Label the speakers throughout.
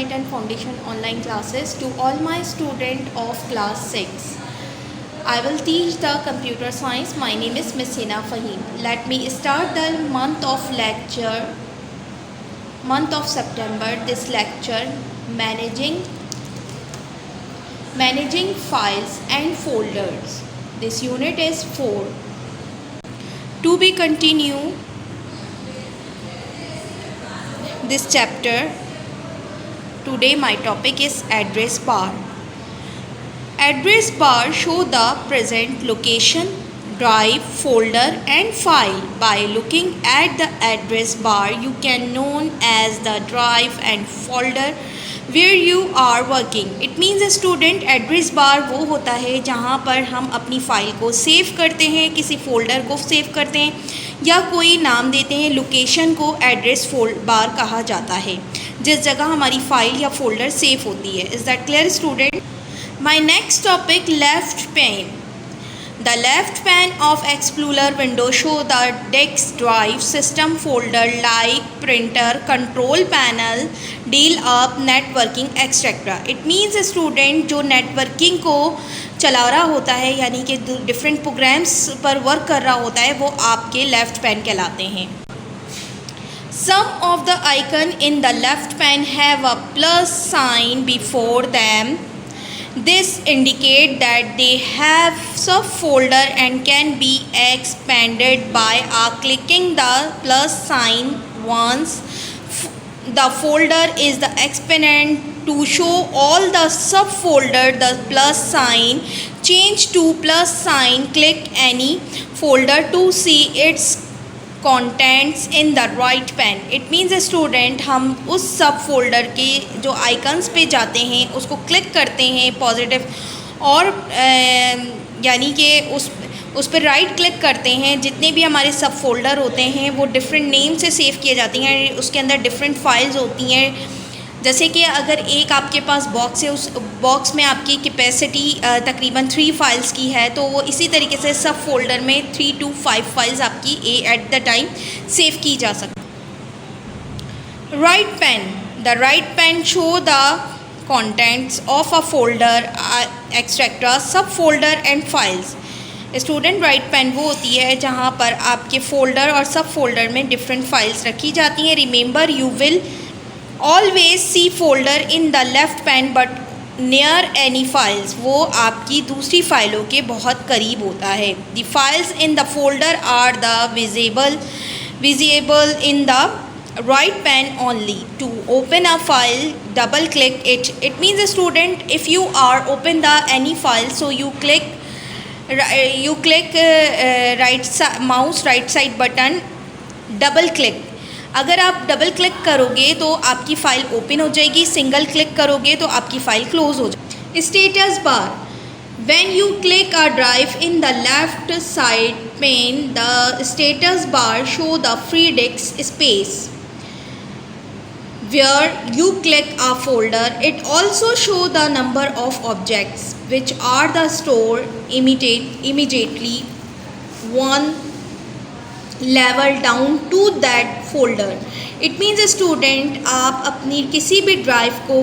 Speaker 1: Insight and Foundation online classes to all my students of class 6. I will teach the computer science. My name is Miss Hina Fahim. Let me start the month of September. This lecture managing files and folders. This unit is 4. To be continued this chapter. Today my topic is address bar. Address bar show the present location, drive, folder and file. By looking at the address bar, you can known as the drive and folder where you are working. It means a student address bar वो होता है जहाँ पर हम अपनी file को save करते हैं, किसी फ़ोल्डर को सेव करते हैं या कोई नाम देते हैं। लोकेशन को एड्रेस बार कहा जाता है जिस जगह हमारी फ़ाइल या फोल्डर सेव होती है। Is that clear student? My next topic, left pane. The left pane of Explorer window show the disk, drive, system folder like printer, control panel, deal up, networking, etc. It means a student जो networking को चला रहा होता है यानी कि different programs पर work कर रहा होता है वो आपके left pane कहलाते हैं। Some of the icon in the left pane have a plus sign before them. This indicate that they have subfolder and can be expanded by clicking the plus sign once. The folder is the expanded to show all the subfolder. The plus sign change to plus sign. Click any folder to see its contents in the right pane. It means a student हम उस सब folder के जो icons पे जाते हैं उसको click करते हैं पॉजिटिव और यानी कि उस पर राइट क्लिक करते हैं। जितने भी हमारे सब फोल्डर होते हैं वो डिफरेंट नेम से सेव किए जाती हैं, उसके अंदर डिफरेंट फाइल्स होती हैं। जैसे कि अगर एक आपके पास बॉक्स है, उस बॉक्स में आपकी कैपेसिटी तकरीबन 3 फाइल्स की है तो वो इसी तरीके से सब फोल्डर में 3 to 5 फाइल्स आपकी एट द टाइम सेव की जा सकती। Right pane, the right pane show the contents of a folder etcetera sub folder and files. Student right pane वो होती है जहाँ पर आपके फोल्डर और सब फोल्डर में डिफरेंट फाइल्स रखी जाती हैं। Remember you will always see folder in the left pane but near any files. वो आपकी दूसरी फाइलों के बहुत करीब होता है। The files in the folder are the visible in the right pane only. To open a file double click it. It means a student if you are open the any file so you click mouse right side button double click. अगर आप double click करोगे तो आपकी file open हो जाएगी, single click करोगे तो आपकी फ़ाइल क्लोज हो जाएगी। Status bar, when you click a drive in the left side pane the status bar show the free disk space. Where you click a folder, it also show the number of objects which are the stored immediately one level down to that folder. It means a student आप अपनी किसी भी drive को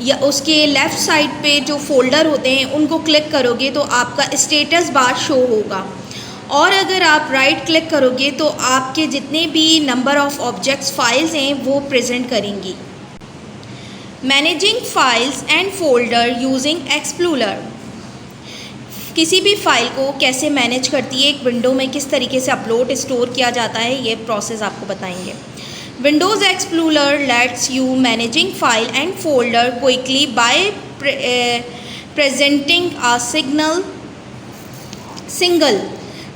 Speaker 1: या उसके left side पे जो folder होते हैं उनको क्लिक करोगे तो आपका स्टेटस बार शो होगा और अगर आप राइट क्लिक करोगे तो आपके जितने भी नंबर ऑफ़ ऑब्जेक्ट्स फाइल्स हैं वो प्रेजेंट करेंगी। Managing files and folder using explorer. किसी भी फ़ाइल को कैसे मैनेज करती है, एक विंडो में किस तरीके से अपलोड स्टोर किया जाता है, ये प्रोसेस आपको बताएंगे। Windows explorer let's you managing file and folder quickly bye presenting a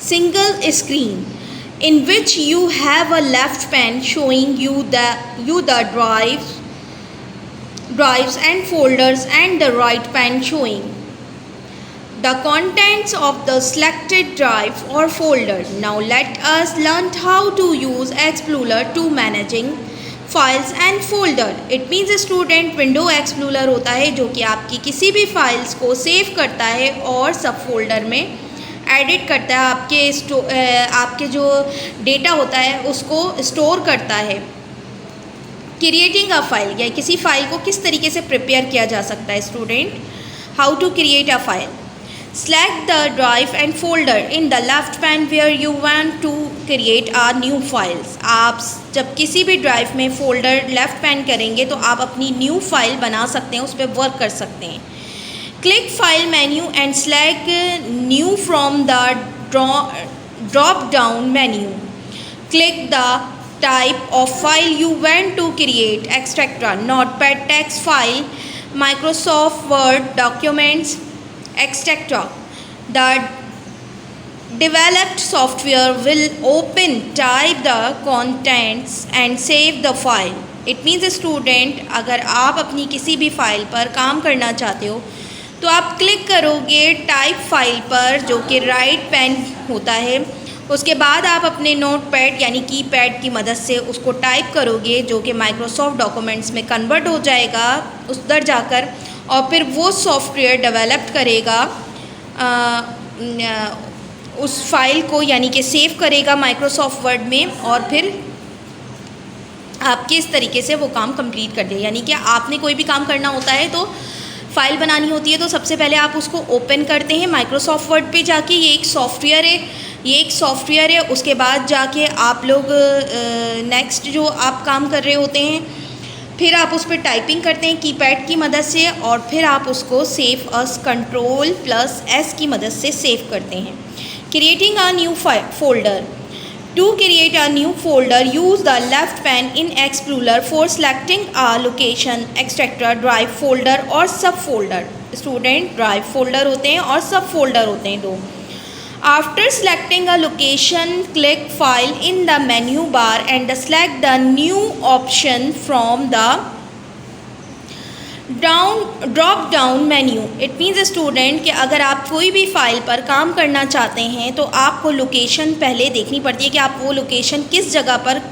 Speaker 1: single screen in which you have a left pane showing you the drives and folders and the right pane showing the contents of the selected drive or folder. Now let us learn how to use Explorer to managing files and folder. It means a student window Explorer होता है जो कि आपकी किसी भी files को save करता है और सब फोल्डर में एडिट करता है, आपके जो डेटा होता है उसको स्टोर करता है। क्रिएटिंग अ फाइल, या किसी फाइल को किस तरीके से प्रिपेयर किया जा सकता है student. How to create a file. Select the drive and folder in the left pane where you want to create a new files. आप जब किसी भी ड्राइव में फोल्डर लेफ्ट पैन करेंगे तो आप अपनी न्यू फाइल बना सकते हैं, उस पर वर्क कर सकते हैं. Click file menu and select new from the drop down menu. Click the type of file you want to create, etcetera, notepad, text file, Microsoft Word documents, etc. The developed software will open, type the contents and save the file. It means student, अगर आप अपनी किसी भी file पर काम करना चाहते हो तो आप क्लिक करोगे टाइप फाइल पर, जो कि राइट पैन होता है. उसके बाद आप अपने नोटपैड यानी कीपैड की मदद से उसको टाइप करोगे, जो कि माइक्रोसॉफ्ट डॉक्यूमेंट्स में कन्वर्ट हो जाएगा उधर जाकर, और फिर वो सॉफ्टवेयर डेवलप करेगा उस फाइल को, यानी कि सेव करेगा माइक्रोसॉफ्ट वर्ड में, और फिर आपके इस तरीके से वो काम कंप्लीट कर दे. यानी कि आपने कोई भी काम करना होता है तो फाइल बनानी होती है तो सबसे पहले आप उसको ओपन करते हैं माइक्रोसॉफ्ट वर्ड पे जाके. ये एक सॉफ्टवेयर है. उसके बाद जाके आप लोग नेक्स्ट जो आप काम कर रहे होते हैं, फिर आप उस पर टाइपिंग करते हैं कीपैड की मदद से, और फिर आप उसको सेव अस Ctrl+S की मदद से सेव करते हैं. Creating a new folder. To create a new folder use the left pane in Explorer for selecting a location, etcetera, drive folder और सब फोल्डर. स्टूडेंट, ड्राइव फोल्डर होते हैं और सब फोल्डर होते हैं दो. After selecting a location, click File in the menu bar and select the new option from the drop down menu. It means student कि अगर आप कोई भी फाइल पर काम करना चाहते हैं तो आपको लोकेशन पहले देखनी पड़ती है कि आप वो लोकेशन किस जगह पर,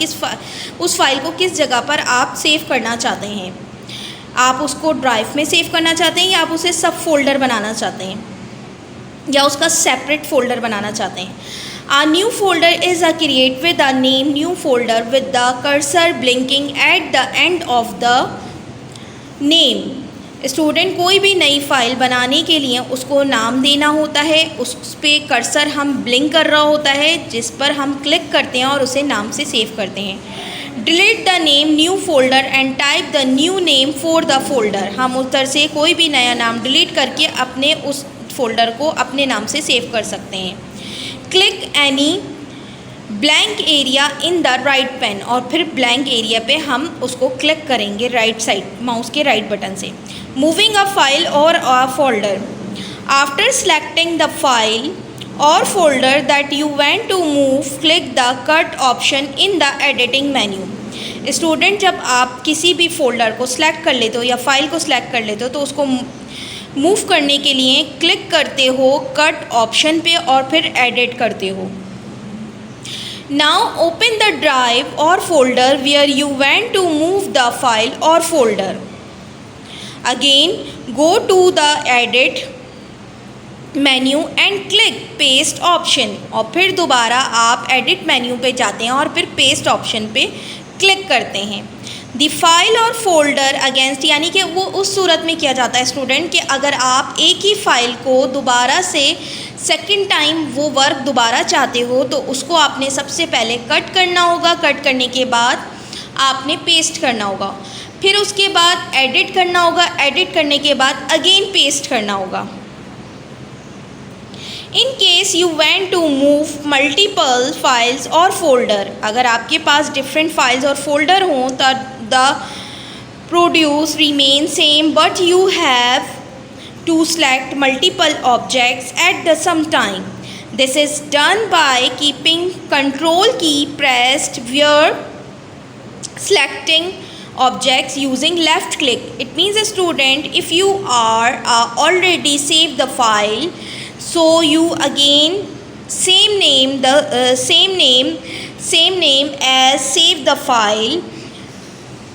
Speaker 1: उस फाइल को किस जगह पर आप सेव करना चाहते हैं. आप उसको ड्राइव में सेव करना चाहते हैं, या आप उसे सब फोल्डर बनाना चाहते हैं, या उसका सेपरेट फोल्डर बनाना चाहते हैं. A new folder is a create with the name new folder with the cursor blinking at the end of the name. Student, कोई भी नई फाइल बनाने के लिए उसको नाम देना होता है, उस पर कर्सर हम ब्लिंक कर रहा होता है, जिस पर हम क्लिक करते हैं और उसे नाम से सेव करते हैं. Delete the name new folder and type the new name for the folder. हम उधर से कोई भी नया नाम डिलीट करके अपने उस फोल्डर को अपने नाम से सेव कर सकते हैं. Click any blank area in the right pane, और फिर ब्लैंक एरिया पे हम उसको क्लिक करेंगे राइट साइड माउस के राइट बटन से. मूविंग अ फाइल और a folder. After selecting the file और folder that you want to move, click the cut option in the editing menu. Student, जब आप किसी भी फोल्डर को सिलेक्ट कर लेते हो या फाइल को सिलेक्ट कर लेते हो तो उसको मूव करने के लिए क्लिक करते हो कट ऑप्शन पे और फिर एडिट करते हो. नाउ ओपन द ड्राइव और folder where you want to move the file और folder. Again go to the edit menu and click paste option, और फिर दोबारा आप एडिट मेन्यू पे जाते हैं और फिर पेस्ट ऑप्शन पे क्लिक करते हैं. दी फाइल और फोल्डर अगेंस्ट, यानी कि वो उस सूरत में किया जाता है स्टूडेंट कि अगर आप एक ही फाइल को दोबारा से सेकंड टाइम वो वर्क दोबारा चाहते हो तो उसको आपने सबसे पहले कट करना होगा. कट करने के बाद आपने पेस्ट करना होगा, फिर उसके बाद एडिट करना होगा, एडिट करने के बाद अगेन पेस्ट करना होगा. In case you want to move multiple files और फोल्डर, अगर आपके पास डिफरेंट फाइल्स और फोल्डर हों तो the produce remain same but you have to select multiple objects at the same time. This is done by keeping control key pressed where selecting objects using left click. It means a student, if you are already saved the file, so you again same name as save the file,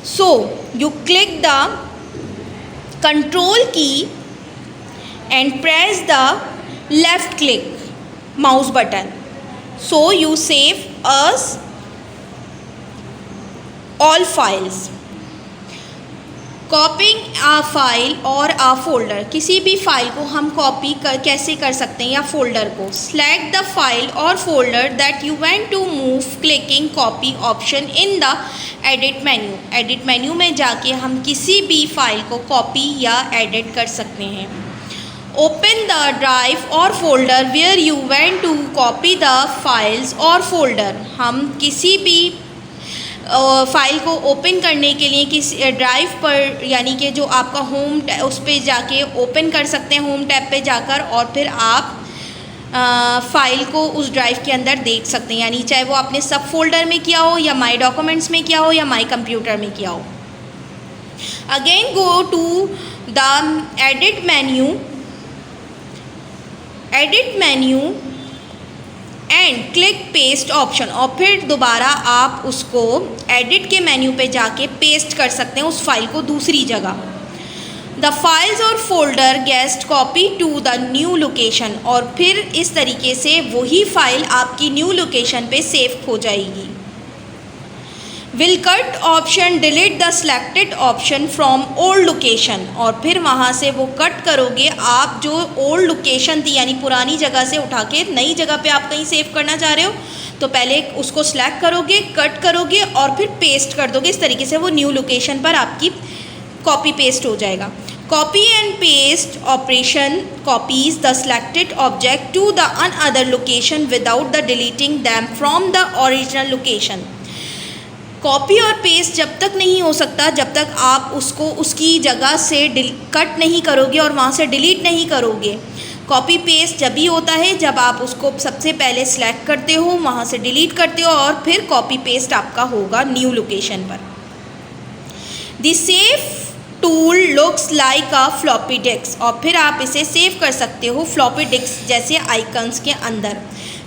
Speaker 1: so you click the control key and press the left click mouse button, so you save as all files. कॉपिंग a file और a folder, किसी भी file को हम copy कैसे कर सकते हैं या फोल्डर को। सेलेक्ट द फाइल और folder that you want to move clicking copy option in the edit menu. Edit menu में जाके हम किसी भी फाइल को कॉपी या एडिट कर सकते हैं। ओपन द ड्राइव और folder where you want to copy the files और फोल्डर, हम किसी भी फाइल को ओपन करने के लिए किसी ड्राइव पर यानी कि जो आपका होम उस पर जाके ओपन कर सकते हैं, होम टैब पे जाकर, और फिर आप फाइल को उस ड्राइव के अंदर देख सकते हैं, यानी चाहे वो आपने सब फोल्डर में किया हो या माई डॉक्यूमेंट्स में किया हो या माई कंप्यूटर में किया हो। Again go to the edit menu and click paste option, और फिर दोबारा आप उसको एडिट के मेन्यू पे जाके पेस्ट कर सकते हैं उस फाइल को दूसरी जगह। द फाइल्स और फोल्डर गेस्ट copy to the new location, और फिर इस तरीके से वही फाइल आपकी न्यू लोकेशन पे सेव हो जाएगी। Will cut option delete the selected option from old location, और फिर वहाँ से वो कट करोगे आप जो ओल्ड लोकेशन थी यानी पुरानी जगह से उठा के नई जगह पे आप कहीं सेव करना चाह रहे हो तो पहले उसको सिलेक्ट करोगे, कट करोगे और फिर पेस्ट कर दोगे। इस तरीके से वो न्यू लोकेशन पर आपकी कॉपी पेस्ट हो जाएगा। Copy and paste operation copies the selected object to the another location without the deleting them from the original location. Copy और पेस्ट जब तक नहीं हो सकता जब तक आप उसको उसकी जगह से कट नहीं करोगे और वहाँ से डिलीट नहीं करोगे। कॉपी पेस्ट जब भी होता है जब आप उसको सबसे पहले सिलेक्ट करते हो, वहाँ से डिलीट करते हो और फिर कॉपी पेस्ट आपका होगा न्यू लोकेशन पर। The save tool looks like a floppy disk, और फिर आप इसे सेव कर सकते हो फ्लॉपी डिस्क जैसे आइकन्स के अंदर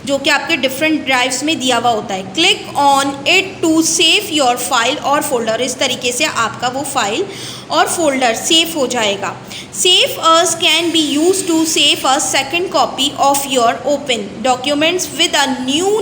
Speaker 1: जो कि आपके डिफरेंट ड्राइव्स में दिया हुआ होता है। Click on it to save your file और फोल्डर, इस तरीके से आपका वो फाइल और फोल्डर सेव हो जाएगा। Save as can be use to save a second copy of your open documents with a new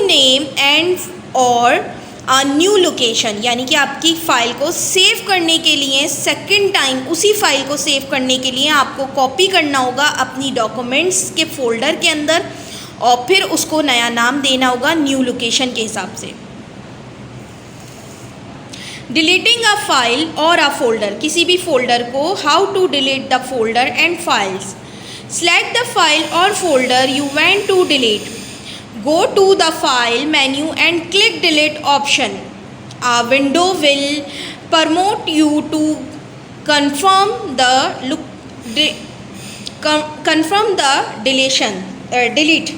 Speaker 1: name and और अ न्यू लोकेशन, यानी कि आपकी फ़ाइल को सेव करने के लिए सेकंड टाइम उसी फाइल को सेव करने के लिए आपको कॉपी करना होगा अपनी डॉक्यूमेंट्स के फोल्डर के अंदर और फिर उसको नया नाम देना होगा न्यू लोकेशन के हिसाब से। डिलीटिंग अ फाइल और अ फोल्डर, किसी भी फोल्डर को, how to delete the folder and files. Select the file और folder you want to delete. Go to the file menu and click delete option. A window will prompt you to confirm the delete,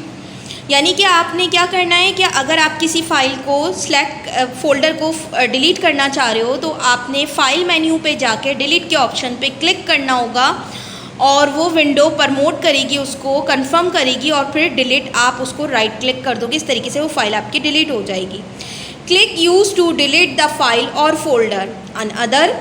Speaker 1: यानी कि आपने क्या करना है कि अगर आप किसी फ़ाइल को फोल्डर को डिलीट करना चाह रहे हो तो आपने फ़ाइल मेन्यू पे जाके डिलीट के ऑप्शन पे क्लिक करना होगा और वो विंडो प्रमोट करेगी, उसको कंफर्म करेगी और फिर डिलीट आप उसको राइट क्लिक कर दोगे। इस तरीके से वो फाइल आपकी डिलीट हो जाएगी। Click use to delete the file और folder. Another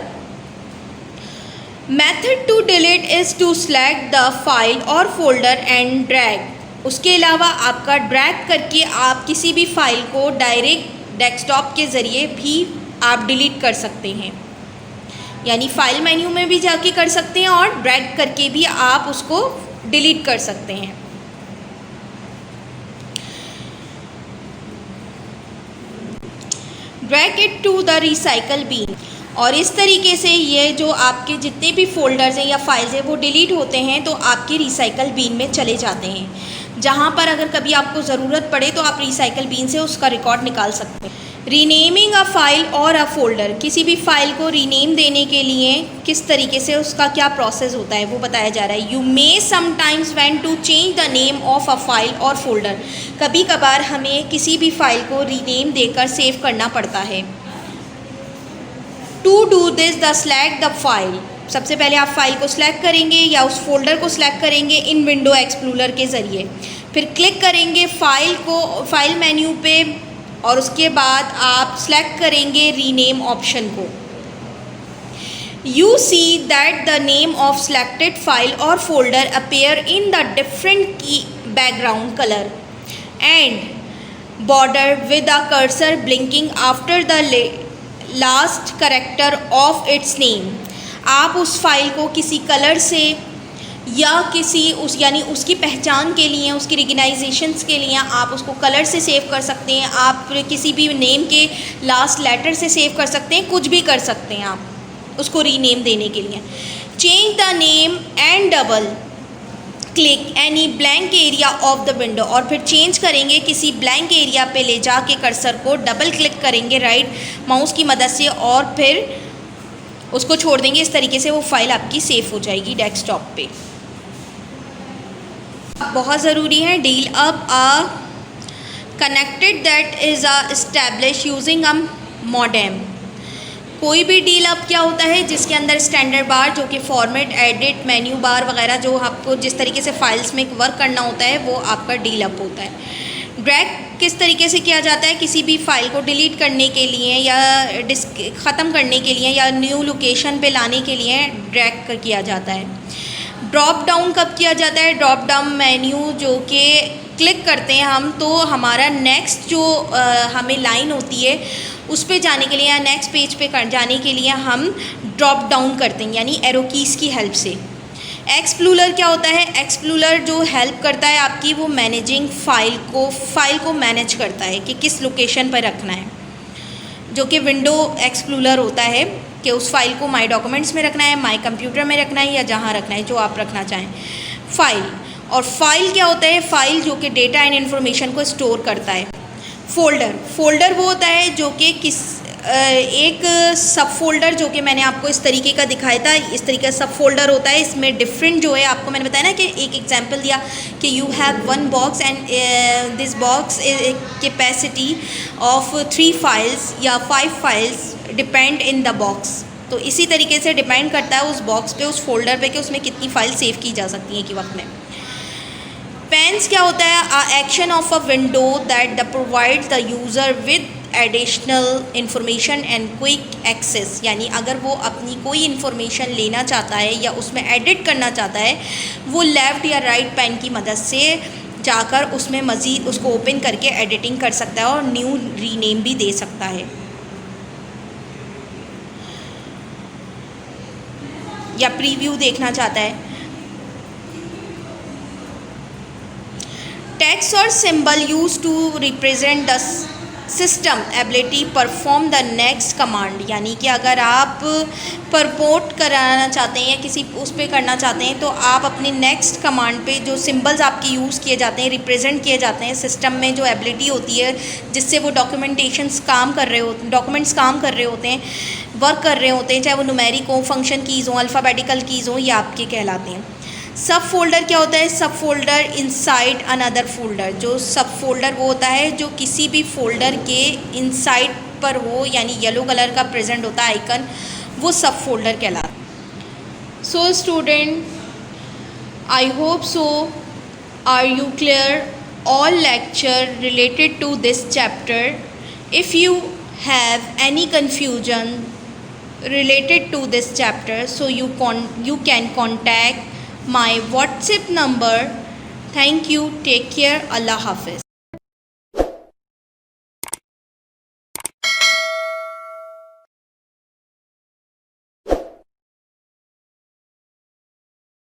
Speaker 1: method to delete is to select the file और फोल्डर एंड ड्रैग। उसके अलावा आपका ड्रैग करके आप किसी भी फाइल को डायरेक्ट डेस्कटॉप के ज़रिए भी आप डिलीट कर सकते हैं, यानी फाइल मेन्यू में भी जाके कर सकते हैं और ड्रैग करके भी आप उसको डिलीट कर सकते हैं। Drag it to the recycle bin, और इस तरीके से ये जो आपके जितने भी फोल्डर्स हैं या फाइल्स हैं वो डिलीट होते हैं तो आपके रिसाइकल बिन में चले जाते हैं, जहाँ पर अगर कभी आपको ज़रूरत पड़े तो आप रिसाइकल बिन से उसका रिकॉर्ड निकाल सकते हैं। रीनेमिंग अ फाइल और अ फोल्डर, किसी भी फाइल को रीनेम देने के लिए किस तरीके से उसका क्या प्रोसेस होता है वो बताया जा रहा है। You may sometimes want to change the name of a file और फोल्डर, कभी कभार हमें किसी भी फाइल को रीनेम देकर सेव करना पड़ता है। To do this the select the file, सबसे पहले आप फाइल को सिलेक्ट करेंगे या उस फोल्डर को सिलेक्ट करेंगे इन विंडो एक्सप्लोरर के ज़रिए, फिर क्लिक करेंगे फाइल मेन्यू पे और उसके बाद आप सेलेक्ट करेंगे रीनेम ऑप्शन को। You see that the name of selected file और folder appear in the different की background colour and border with a cursor blinking after the last character of its name. आप उस file को किसी colour से या किसी उस यानी उसकी पहचान के लिए, उसकी रिकग्नाइजेशंस के लिए आप उसको कलर से सेव कर सकते हैं, आप किसी भी नेम के लास्ट लेटर से सेव कर सकते हैं, कुछ भी कर सकते हैं आप उसको रीनेम देने के लिए। Change the name and double click any blank area of the window, और फिर चेंज करेंगे किसी ब्लैंक एरिया पे ले जाके कर्सर को डबल क्लिक करेंगे राइट माउस की मदद से, और फिर उसको छोड़ देंगे। इस तरीके से वो फाइल आपकी सेव हो जाएगी डेस्कटॉप पे। बहुत ज़रूरी है deal up a connected that is a establish using a modem. कोई भी डील अप क्या होता है जिसके अंदर स्टैंडर्ड बार जो कि फॉर्मेट, एडिट, मेन्यू बार वगैरह जो आपको जिस तरीके से फाइल्स में वर्क करना होता है वो आपका डील अप होता है। ड्रैग किस तरीके से किया जाता है, किसी भी फाइल को डिलीट करने के लिए या ख़त्म करने के लिए या न्यू लोकेशन पे लाने के लिए ड्रैग किया जाता है। ड्रॉप डाउन कब किया जाता है, ड्रॉप डाउन मेन्यू जो कि क्लिक करते हैं हम तो हमारा नेक्स्ट जो हमें लाइन होती है उस पे जाने के लिए या नेक्स्ट पेज पे जाने के लिए हम ड्रॉप डाउन करते हैं यानी एरो कीज़ की हेल्प से। एक्सप्लोरर क्या होता है, एक्सप्लोरर जो हेल्प करता है आपकी वो मैनेजिंग फाइल को मैनेज करता है कि किस लोकेशन पर रखना है, जो कि विंडो एक्सप्लोरर होता है कि उस फाइल को माई डॉक्यूमेंट्स में रखना है, माई कंप्यूटर में रखना है या जहाँ रखना है जो आप रखना चाहें। फाइल और फाइल क्या होता है, फाइल जो कि डेटा एंड इन्फॉर्मेशन को स्टोर करता है। फोल्डर वो होता है जो कि एक सब फोल्डर जो कि मैंने आपको इस तरीके का दिखाया था, इस तरीके का सब फोल्डर होता है। इसमें डिफरेंट जो है आपको मैंने बताया ना कि एक एग्जांपल दिया कि you have one box and this box capacity of 3 files या 5 files depend in the box. तो इसी तरीके से डिपेंड करता है उस बॉक्स पे, उस फोल्डर पे कि उसमें कितनी फाइल सेव की जा सकती हैं कि वक्त में। पेंस क्या होता है, action of a window that the provides the user with additional information and quick access, यानी अगर वो अपनी कोई इन्फॉर्मेशन लेना चाहता है या उसमें एडिट करना चाहता है वो लेफ़्ट या राइट पेन की मदद से जाकर उसमें मज़ीद उसको ओपन करके एडिटिंग कर सकता है और न्यू रीनेम भी दे सकता है या प्रीव्यू देखना चाहता है। टेक्स्ट और symbol use to represent the system ability perform the next command, यानी कि अगर आप परपोर्ट कराना चाहते हैं या किसी उस पर करना चाहते हैं तो आप अपने नेक्स्ट कमांड पे जो सिंबल्स आपके यूज़ किए जाते हैं, रिप्रेजेंट किए जाते हैं सिस्टम में, जो एबिलिटी होती है जिससे वो डॉक्यूमेंट्स काम कर रहे होते हैं, वर्क कर रहे होते हैं, चाहे वो न्यूमेरिक हो, फंक्शन कीज़ हो, अल्फ़ाबेटिकल कीज़ हो, ये आपके कहलाते हैं। सब फोल्डर क्या होता है, सब फोल्डर इनसाइड अनदर फोल्डर। जो सब फोल्डर वो होता है जो किसी भी फोल्डर के इनसाइड पर हो, यानी येलो कलर का प्रेजेंट होता है आइकन, वो सब फोल्डर कहलाता है। So student, I hope so are you clear all lecture related to this chapter. If you have any confusion related to this chapter, so you can contact my WhatsApp number. Thank you. Take care. Allah Hafiz.